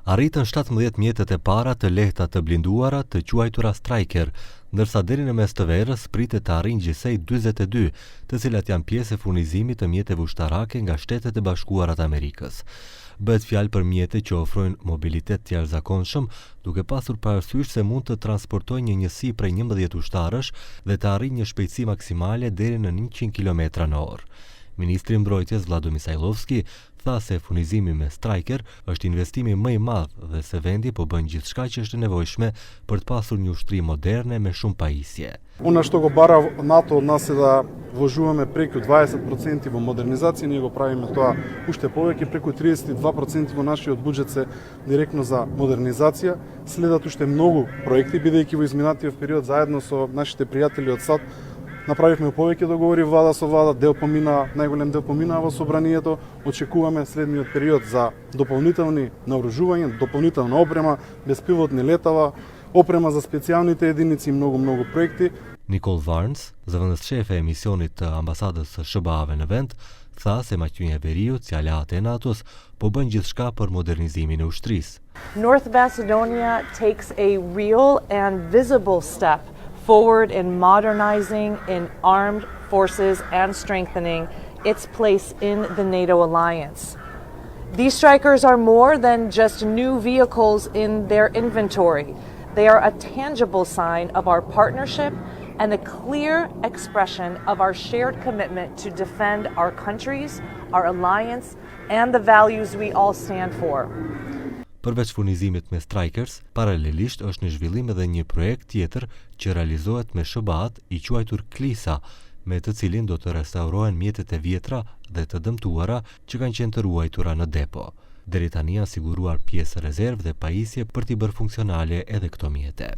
Arritën 17 mjetet e para të lehta të blinduara të quajtura Striker, ndërsa deri në mes të verës pritet të arrijnë gjithsej 42, të cilat janë pjesë e furnizimit të mjeteve ushtarake nga Shtetet e Bashkuara të Amerikës. Bëhet fjalë për mjete që ofrojnë mobilitet të jashtëzakonshëm, duke pasur parasysh se mund të transportojnë një njësi prej 11 ushtarësh dhe të arrijnë një shpejtësi maksimale deri në 100 km/h. Ministri i Mbrojtjes Vladimir Misajlovski tha se furnizimi me Striker është investimi më i madh dhe se vendi po bën gjithçka që është e nevojshme për të pasur një ushtri moderne me shumë pajisje. Ono što го бара НАТО од нас е да вложуваме преку 20% во модернизација, ние го правиме тоа уште повеќе, преку 32% во нашиот буџет се директно за модернизација. Следат уште многу проекти, бидејќи во изминатиот период заедно со нашите пријатели од САД направивме повеќе договори влада со влада, најголем дел помина во собранието. Очекуваме следниот период за дополнителни наоружувања, дополнителна опрема, безпилотни летала, опрема за специјалните единици и многу проекти. Nicole Varnes, zëvendëshefe e misionit të ambasadës së SBA-ve në vend, tha se maqënia e Veriut, si aleate e NATO-s, po bën gjithçka për modernizimin e ushtrisë. North Macedonia takes a real and visible step forward in modernizing in armed forces and strengthening its place in the NATO alliance. These Strikers are more than just new vehicles in their inventory. They are a tangible sign of our partnership and a clear expression of our shared commitment to defend our countries, our alliance, and the values we all stand for. Përveç furnizimit me Strikers, paralelisht është në zhvillim edhe një projekt tjetër që realizohet me SBA-t i quajtur Klisa, me të cilin do të restaurohen mjetet e vjetra dhe të dëmtuara që kanë qenë të ruajtura në depo. Deri tani janë siguruar pjesë rezervë dhe pajisje për t'i bërë funksionale edhe këto mjete.